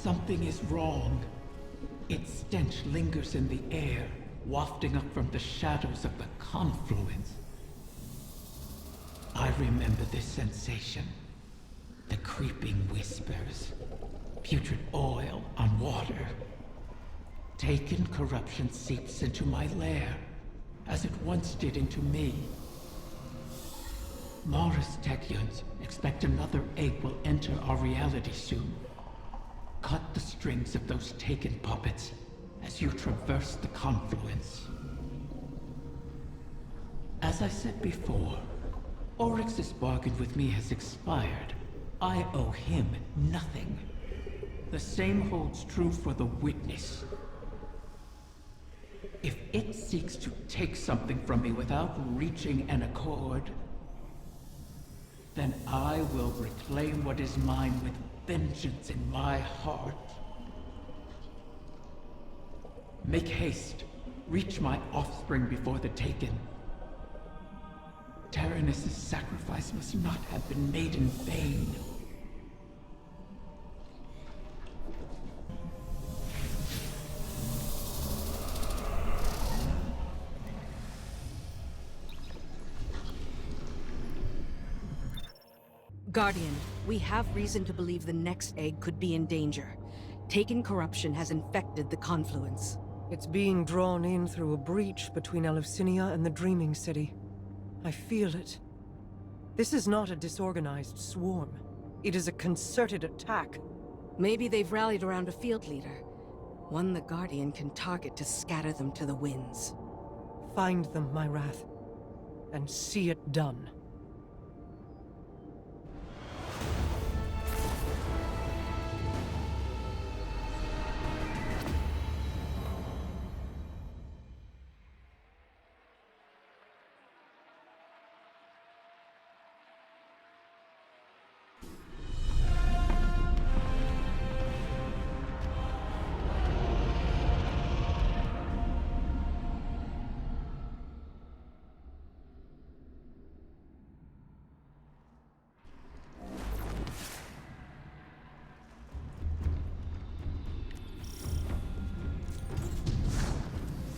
Something is wrong. Its stench lingers in the air, wafting up from the shadows of the confluence. I remember this sensation. The creeping whispers. Putrid oil on water. Taken corruption seeps into my lair, as it once did into me. Morris Tekyons expect another egg will enter our reality soon. Cut the strings of those Taken puppets as you traverse the confluence. As I said before, Oryx's bargain with me has expired. I owe him nothing. The same holds true for the Witness. If it seeks to take something from me without reaching an accord, then I will reclaim what is mine with vengeance in my heart. Make haste. Reach my offspring before the Taken. Taranis' sacrifice must not have been made in vain. Guardian, we have reason to believe the next egg could be in danger. Taken corruption has infected the confluence. It's being drawn in through a breach between Eleusinia and the Dreaming City. I feel it. This is not a disorganized swarm. It is a concerted attack. Maybe they've rallied around a field leader. One the Guardian can target to scatter them to the winds. Find them, my Wrath, and see it done.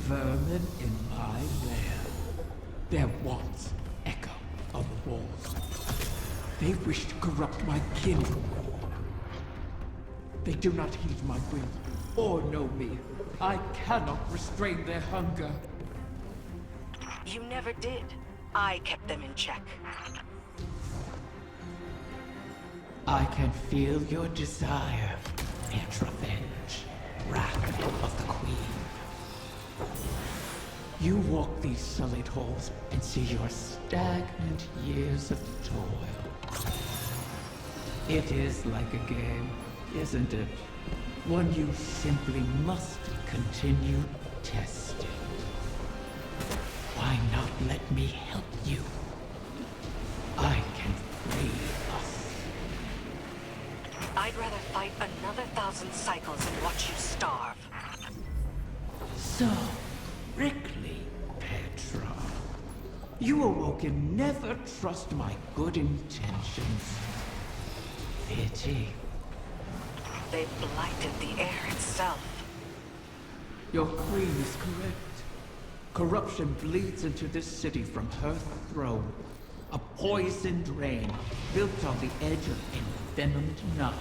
Vermin in my lair. Their wants echo on the walls. They wish to corrupt my kin. They do not heed my will or know me. I cannot restrain their hunger. You never did. I kept them in check. I can feel your desire, Petrovenge, wrath of the Queen. You walk these sullied halls and see your stagnant years of toil. It is like a game, isn't it? One you simply must continue testing. Why not let me help you? I can free us. I'd rather fight another 1,000 cycles than watch you starve. So, Rickley, Petra, you awoken never trust my good intentions. Pity. They blighted the air itself. Your queen is correct. Corruption bleeds into this city from her throne. A poisoned rain built on the edge of envenomed knives.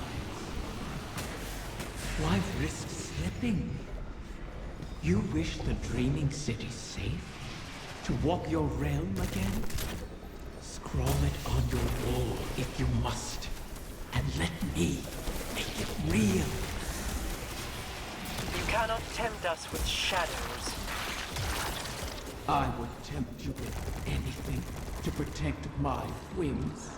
Why risk slipping? You wish the Dreaming City safe? To walk your realm again? Scrawl it on your wall if you must. And let me make it real. You cannot tempt us with shadows. I would tempt you with anything to protect my wings.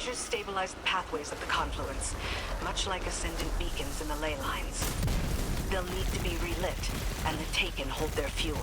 seizures stabilize the pathways of the confluence, much like ascendant beacons in the ley lines. They'll need to be relit, and the Taken hold their fuel.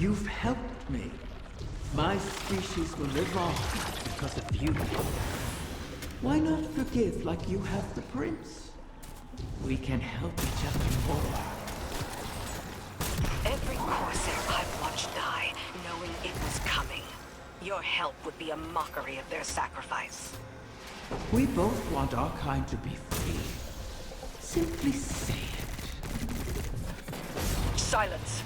You've helped me. My species will live on because of you. Why not forgive like you have the prince? We can help each other more. Every Corsair I've watched die, knowing it was coming. Your help would be a mockery of their sacrifice. We both want our kind to be free. Simply say it. Silence!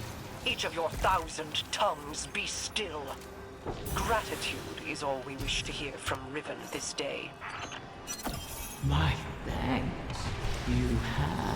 Each of your 1,000 tongues be still. Gratitude is all we wish to hear from Riven this day. My thanks. You have.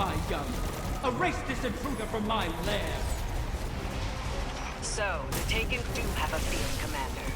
my young. Erase this intruder from my lair. So, the Taken do have a field commander.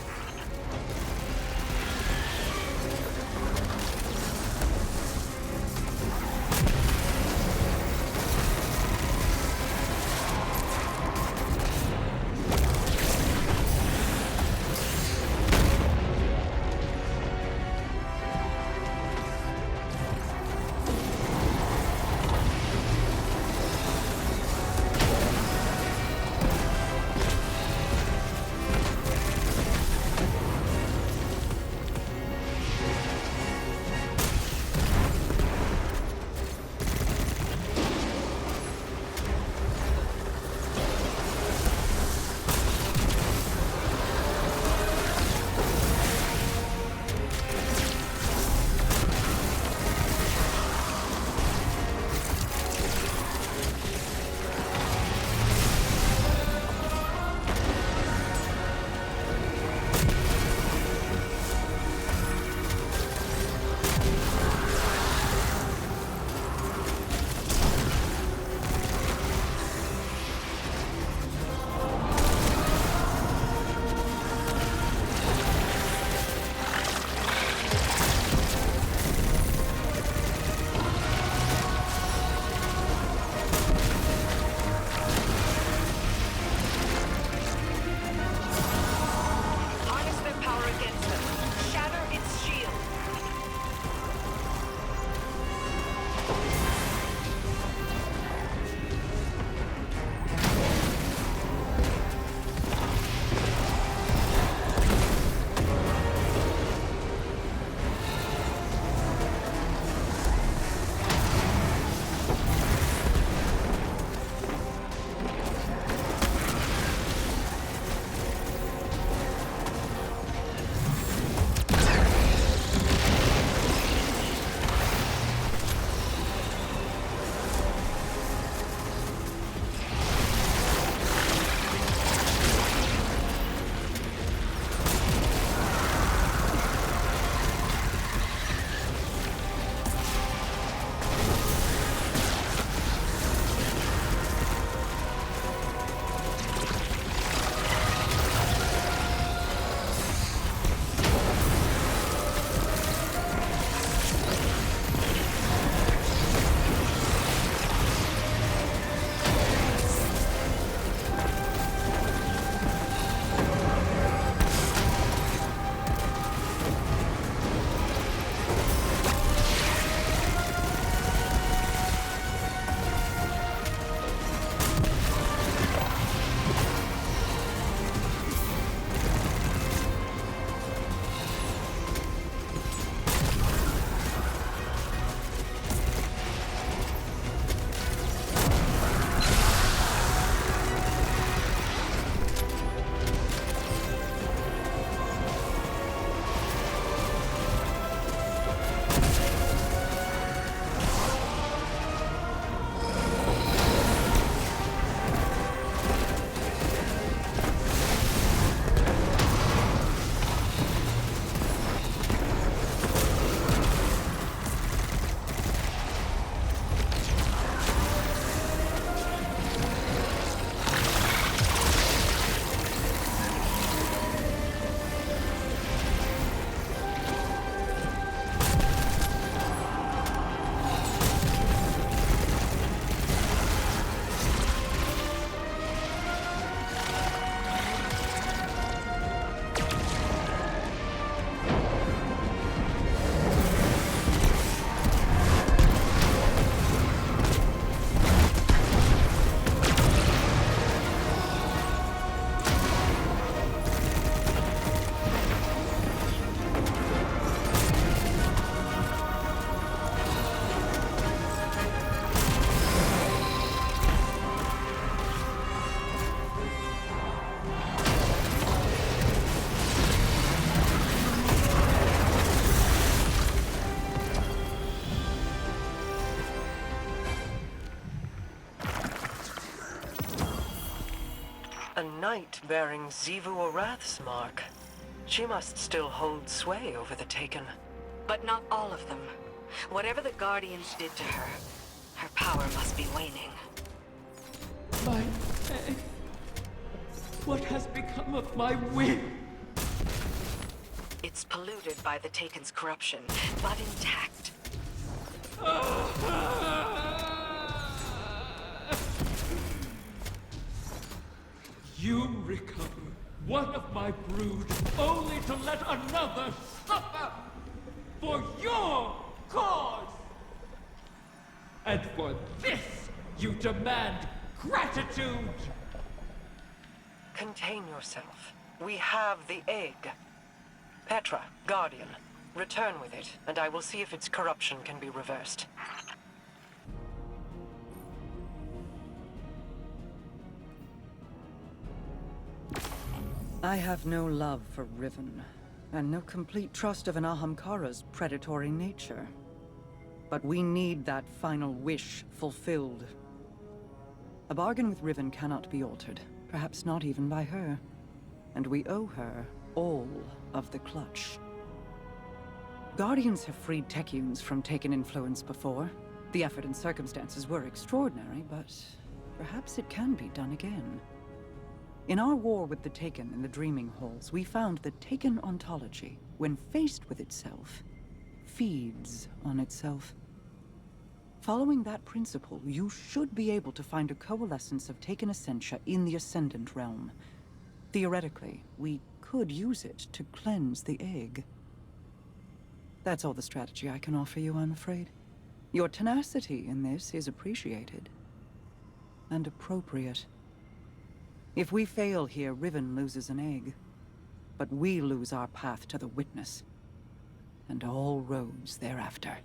A knight bearing Xivu Arath's mark. She must still hold sway over the Taken. But not all of them. Whatever the Guardians did to her, Her power must be waning. My egg. What has become of my wing? It's polluted by the Taken's corruption, but intact. You recover one of my brood, only to let another suffer for your cause! And for this, you demand gratitude! Contain yourself. We have the egg. Petra, Guardian, return with it, and I will see if its corruption can be reversed. I have no love for Riven, and no complete trust of an Ahamkara's predatory nature. But we need that final wish fulfilled. A bargain with Riven cannot be altered, perhaps not even by her. And we owe her all of the clutch. Guardians have freed Techeuns from Taken influence before. The effort and circumstances were extraordinary, but perhaps it can be done again. In our war with the Taken in the Dreaming Halls, we found that Taken ontology, when faced with itself, feeds on itself. Following that principle, you should be able to find a coalescence of Taken essentia in the Ascendant realm. Theoretically, we could use it to cleanse the egg. That's all the strategy I can offer you, I'm afraid. Your tenacity in this is appreciated. And appropriate. If we fail here, Riven loses an egg. But we lose our path to the Witness. And all roads thereafter.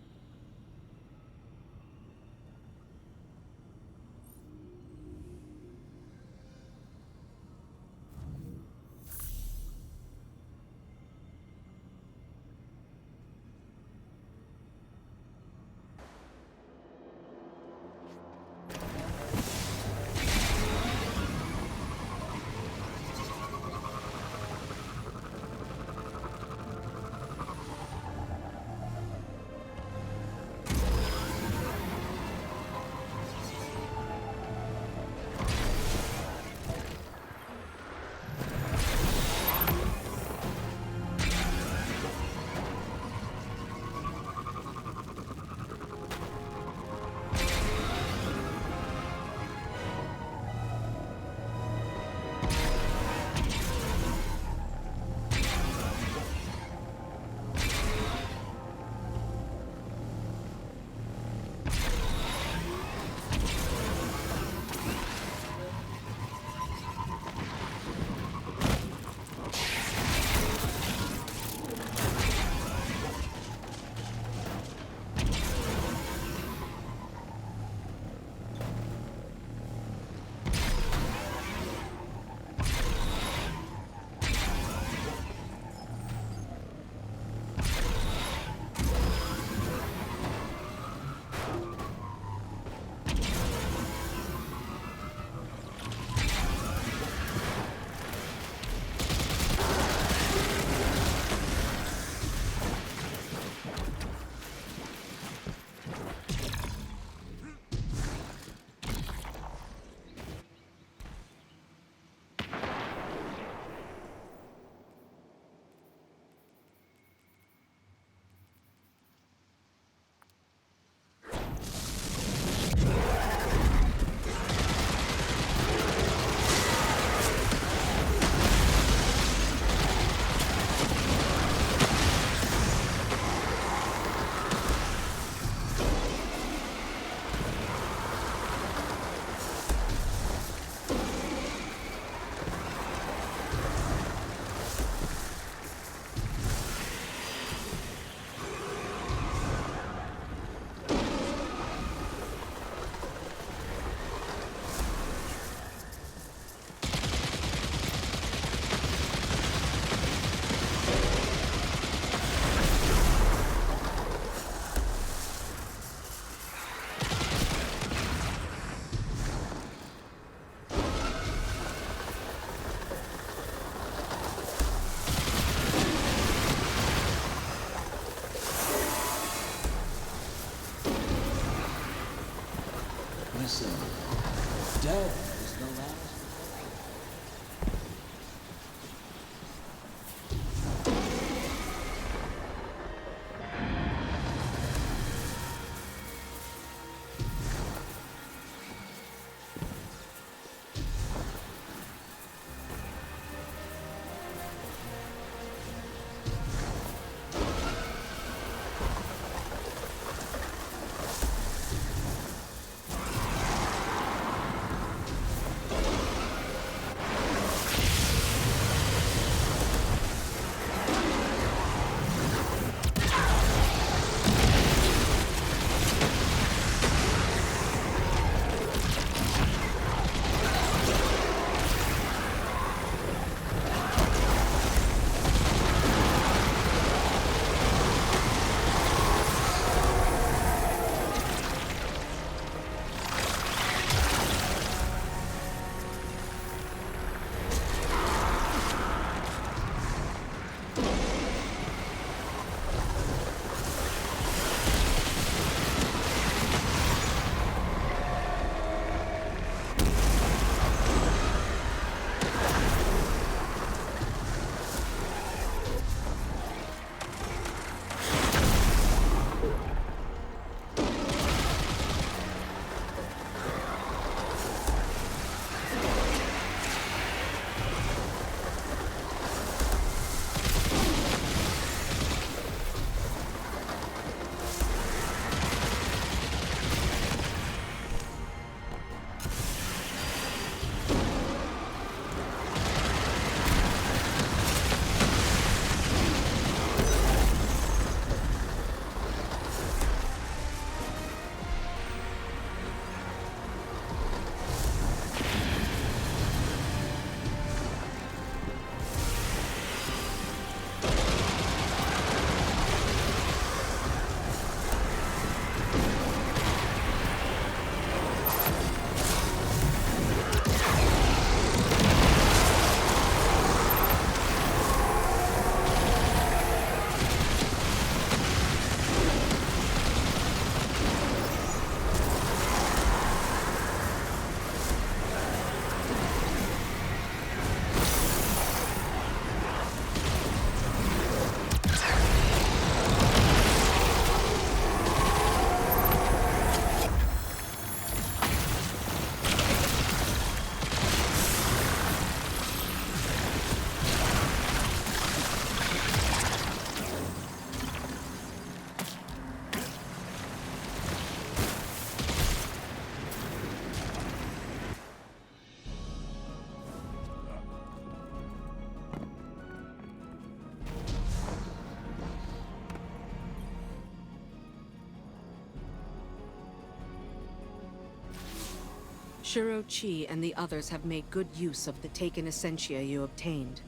Shuro Chi and the others have made good use of the taken essentia you obtained.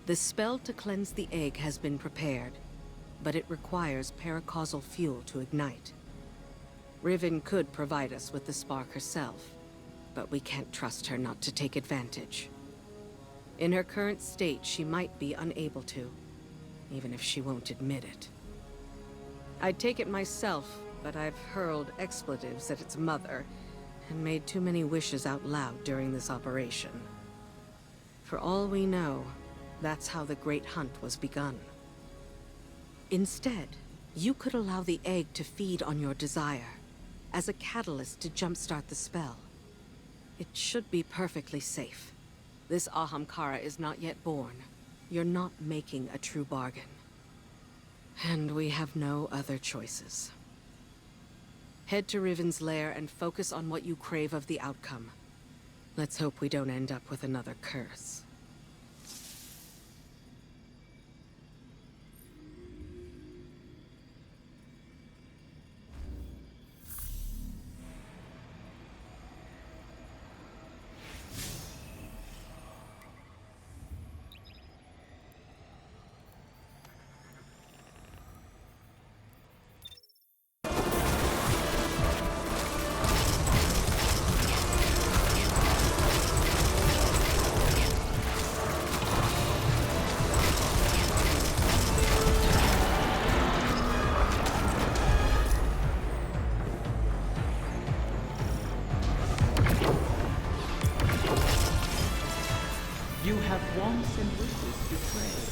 The spell to cleanse the egg has been prepared, but it requires paracausal fuel to ignite. Riven could provide us with the spark herself, but we can't trust her not to take advantage. In her current state, she might be unable to, even if she won't admit it. I'd take it myself, but I've hurled expletives at its mother and made too many wishes out loud during this operation. For all we know, that's how the Great Hunt was begun. Instead, you could allow the egg to feed on your desire, as a catalyst to jumpstart the spell. It should be perfectly safe. This Ahamkara is not yet born. You're not making a true bargain. And we have no other choices. Head to Riven's lair and focus on what you crave of the outcome. Let's hope we don't end up with another curse. You have wants and wishes betrayed.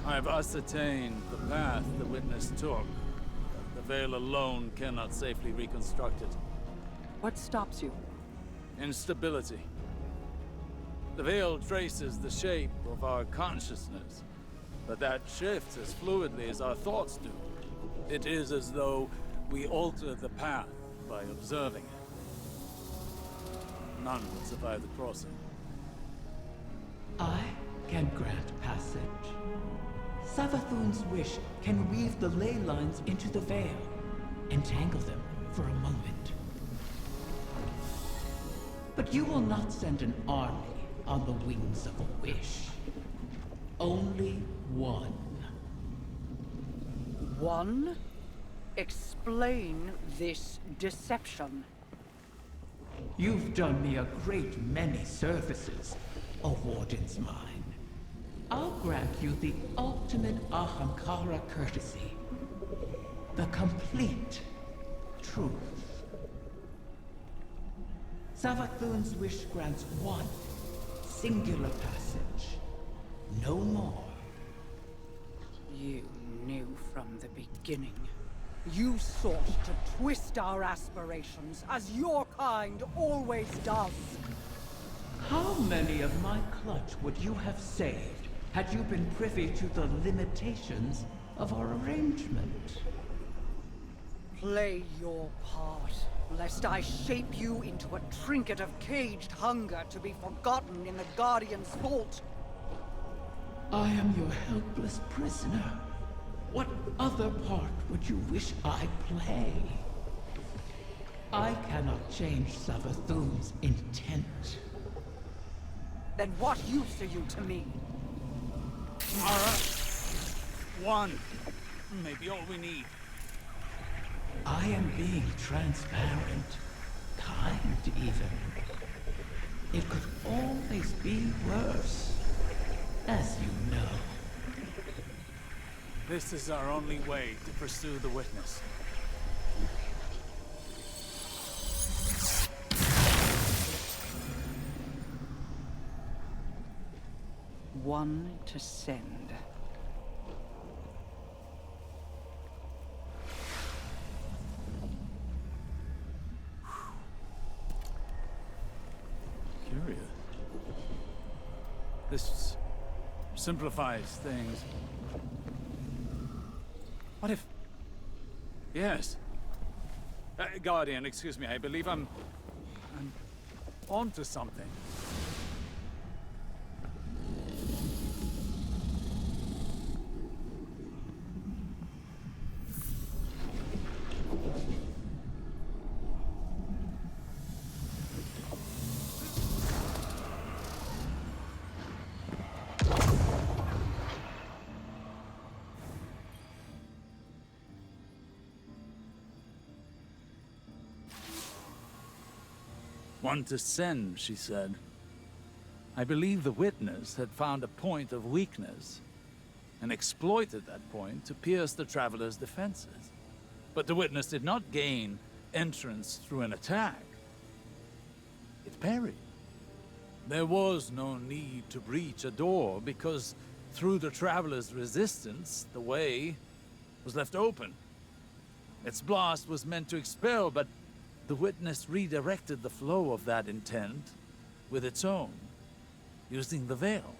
I have ascertained the path the witness took. The veil alone cannot safely reconstruct it. What stops you? Instability. The veil traces the shape of our consciousness, but that shifts as fluidly as our thoughts do. It is as though we alter the path by observing it. None would survive the crossing. I can grant passage. Savathun's wish can weave the ley lines into the veil, entangle them for a moment. But you will not send an army on the wings of a wish. Only one. One? Explain this deception. You've done me a great many services, O Warden's mine. I'll grant you the ultimate Ahamkara courtesy. The complete truth. Savathun's wish grants one singular passage. No more. You knew from the beginning. You sought to twist our aspirations, as your kind always does. How many of my clutch would you have saved had you been privy to the limitations of our arrangement? Play your part, lest I shape you into a trinket of caged hunger to be forgotten in the Guardian's vault. I am your helpless prisoner. What other part would you wish I play? I cannot change Savathun's intent. Then what use are you to me? Mara, one may be all we need. I am being transparent, kind even. It could always be worse, as you know. This is our only way to pursue the witness. One to send. Curious. This simplifies things. What if... Yes. Guardian, excuse me, I believe I'm onto something. One to send, she said. I believe the witness had found a point of weakness and exploited that point to pierce the traveler's defenses. But the witness did not gain entrance through an attack. It parried. There was no need to breach a door because through the traveler's resistance, the way was left open. Its blast was meant to expel, but the witness redirected the flow of that intent with its own, using the veil.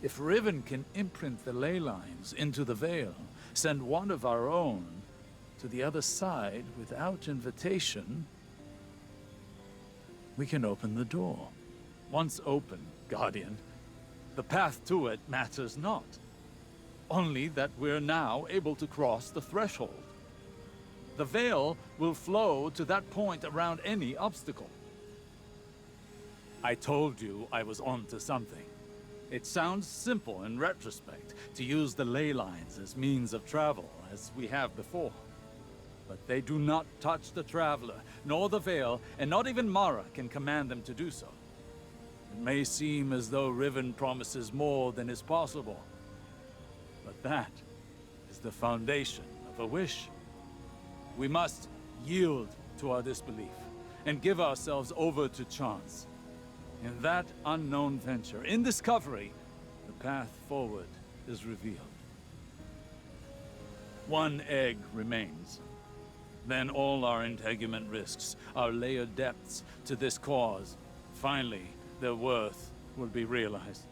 If Riven can imprint the ley lines into the veil, send one of our own to the other side without invitation, we can open the door. Once open, Guardian, the path to it matters not. Only that we're now able to cross the threshold. The veil will flow to that point around any obstacle. I told you I was onto something. It sounds simple in retrospect to use the ley lines as means of travel, as we have before. But they do not touch the traveler, nor the veil, and not even Mara can command them to do so. It may seem as though Riven promises more than is possible, but that is the foundation of a wish. We must yield to our disbelief and give ourselves over to chance. In that unknown venture, in discovery, the path forward is revealed. One egg remains. Then all our integument risks, our layered depths to this cause, finally, their worth will be realized.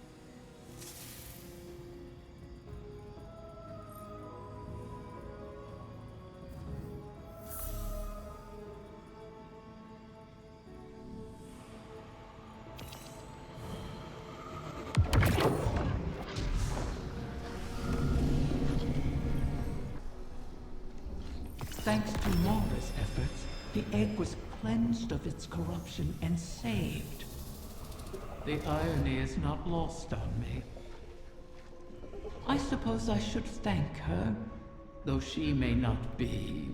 Thanks to Mara's efforts, the egg was cleansed of its corruption and saved. The irony is not lost on me. I suppose I should thank her, though she may not be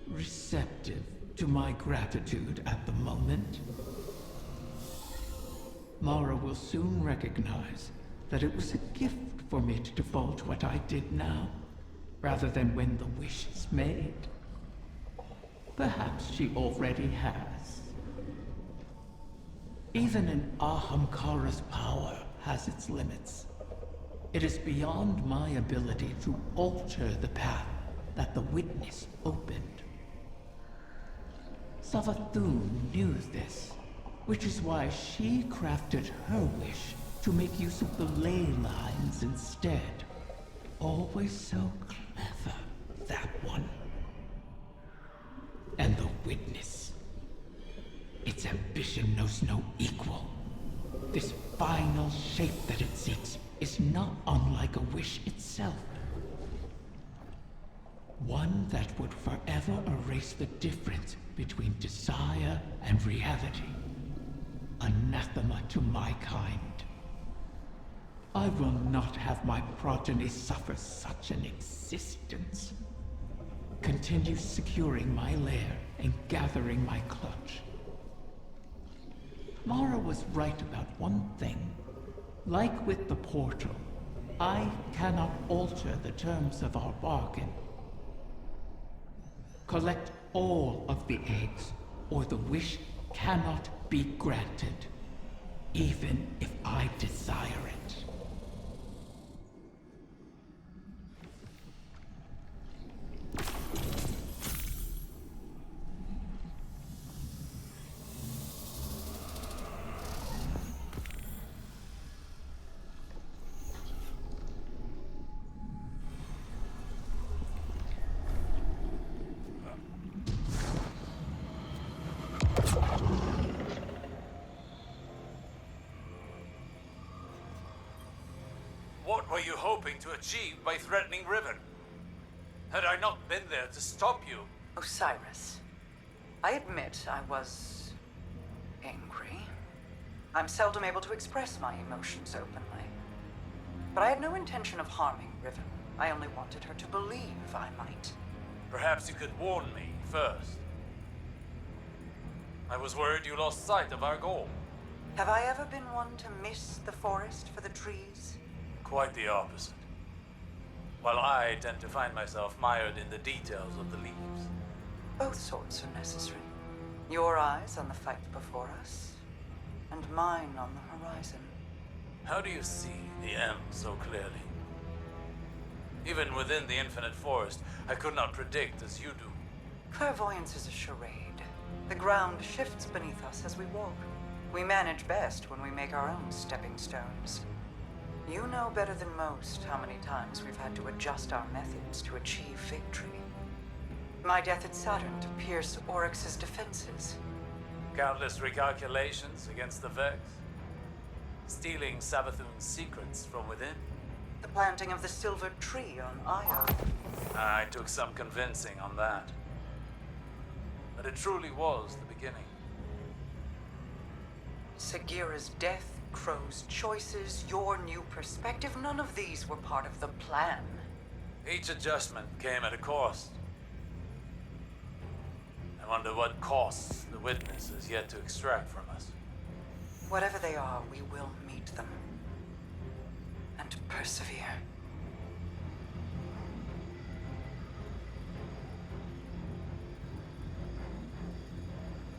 receptive to my gratitude at the moment. Mara will soon recognize that it was a gift for me to divulge what I did now, rather than when the wish is made. Perhaps she already has. Even an Ahamkara's power has its limits. It is beyond my ability to alter the path that the witness opened. Savathun knew this, which is why she crafted her wish to make use of the ley lines instead. Always so clever, that one. And the witness. Its ambition knows no equal. This final shape that it seeks is not unlike a wish itself. One that would forever erase the difference between desire and reality. Anathema to my kind. I will not have my progeny suffer such an existence. Continue securing my lair and gathering my clutch. Mara was right about one thing. Like with the portal, I cannot alter the terms of our bargain. Collect all of the eggs, or the wish cannot be granted, even if I desire it. What were you hoping to achieve by threatening Riven? Had I not been there to stop you? Osiris, I admit I was angry. I'm seldom able to express my emotions openly. But I had no intention of harming Riven. I only wanted her to believe I might. Perhaps you could warn me first. I was worried you lost sight of our goal. Have I ever been one to miss the forest for the trees? Quite the opposite. While I tend to find myself mired in the details of the leaves. Both sorts are necessary. Your eyes on the fight before us, and mine on the horizon. How do you see the end so clearly? Even within the infinite forest, I could not predict as you do. Clairvoyance is a charade. The ground shifts beneath us as we walk. We manage best when we make our own stepping stones. You know better than most how many times we've had to adjust our methods to achieve victory. My death at Saturn to pierce Oryx's defenses. Countless recalculations against the Vex. Stealing Savathun's secrets from within. The planting of the silver tree on Io. I took some convincing on that. But it truly was the beginning. Sagira's death, Crow's choices, your new perspective, none of these were part of the plan. Each adjustment came at a cost. I wonder what costs the Witness has yet to extract from us. Whatever they are, we will meet them. And persevere.